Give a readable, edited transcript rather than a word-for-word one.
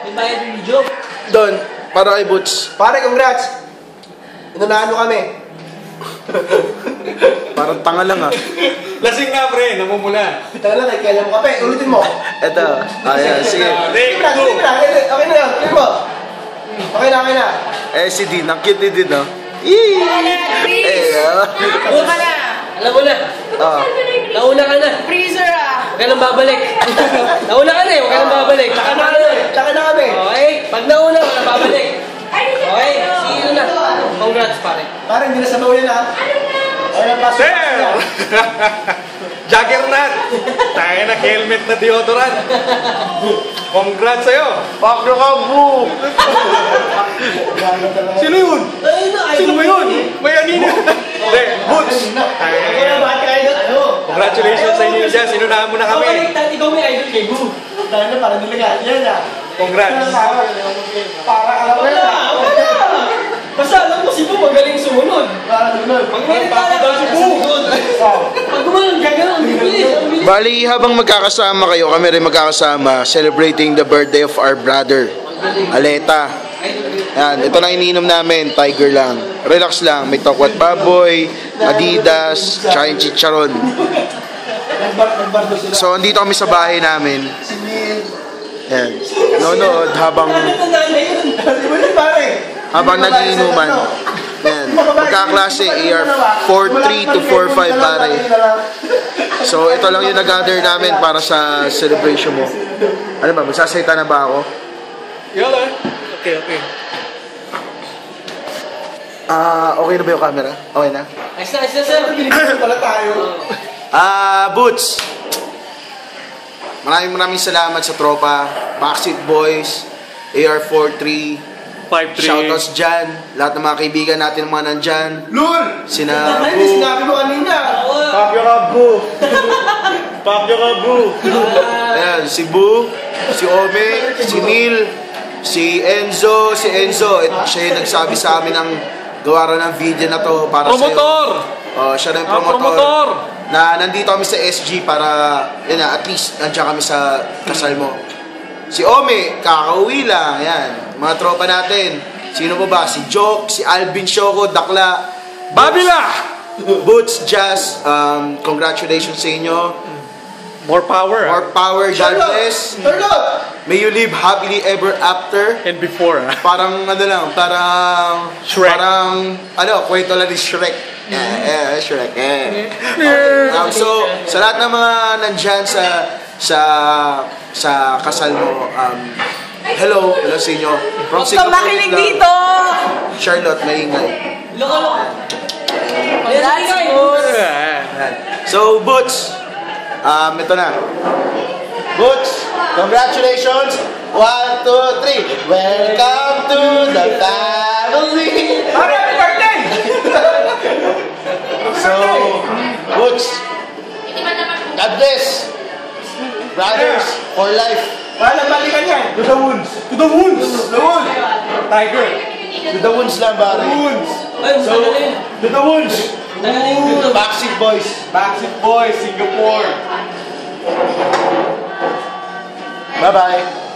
May bayad yung video. Don, para kay Boots. Pare, congrats! Inunahan mo kami. Parang tanga lang ah. Lasing na pre, namumula. Tanga lang, kailan mo kape. Ulitin mo. Eto, ayan, sige. Sige na, sige na. Okay na yun. Sige mo. Okay na. Eh, si Dean, ang cute ni Dean, no? Eee! Ulo ka na. Alam mo na. Nauna ka na. Freezer ah! Huwag ka nang babalik. Nauna ka na eh. Huwag ka nang babalik. Tsaka na kami. Tsaka na kami. Okay? Pag nauna, huwag ka nang babalik. Okay? See you na. Congrats, pare. Pare, hindi na sabaw yan ha. Ay, napasok. Sir! Juggernaut! Tayo na helmet na deodorant. Congrats sa'yo. Fuck you ka, boo! Sino yun? Sino ba yun? May anino. Hindi, Boots. Congratulations sa inyo dyan. Sinunahan mo na kami. Ikaw may idol kay Boo. Dahil na parang nilagaan yan ha. Congrats. Para alam mo yan ha. Basta alam mo si Boo magaling sumunod. Para sunod. Pag may nagkala si Boo. Pag gumanon, gagano'n. Bibilis. Bali, habang magkakasama kayo, kami rin magkakasama, celebrating the birthday of our brother, Aleta. Yan, ito na iniinom namin, Tiger lang. Relax lang, may Tokwat Baboy, Adidas, tsaka yung Chicharon. So, andito kami sa bahay namin. Yan, nonood habang nagiinuman. Yan, magkaklase, AR 4-3 to 4-5 pare. So, ito lang yung nag-gather namin para sa celebration mo. Ano ba, magsasayta na ba ako? Yala. Okay. Okay na ba yung camera? Okay na? Ayos na, sir. Pala tayo. Boots! Maraming salamat sa tropa, Backseat Boys, AR43, 5-3. shoutouts dyan, lahat ng mga kaibigan natin mga nandyan. Lul! Sina Ay, Boo, sinabi mo kanina. Fuck you ka, Boo. Fuck you ka, Boo. ayan, si Boo, si Ome, si Neil, si Enzo, siya yung nagsabi sa amin ng gawaran ng video na to para Promotor! sa'yo. Siya na yung promotor. Na nandito kami sa SG para, yun na, at least nandiyan kami sa kasal mo. Si Ome, kakauwi lang, yan. Mga tropa natin. Sino pa ba? Si Joke, si Alvin Shoko, Dakla. Babila! Boots, Jazz, congratulations sa inyo. More power. More power, God bless. Charlotte! May you live happily ever after. And before, ah. Parang ano lang, parang Shrek. Parang kwento lang ni Shrek. Shrek. So, sa lahat ng mga nandyan sa kasal mo, hello sa inyo. From Huwag kang makinig dito! Charlotte, maingay. Loko. That's good! So, Boots, ito na. Boots, congratulations. 1, 2, 3. Welcome to the family. Happy birthday! So, Boots, God bless. Brothers for life. Paano balikan yan? To the wounds. To the wounds! The wounds! Tiger. To the wounds lang, pare. So, To the wounds. Backseat Boys. Backseat Boys, Singapore. Bye-bye.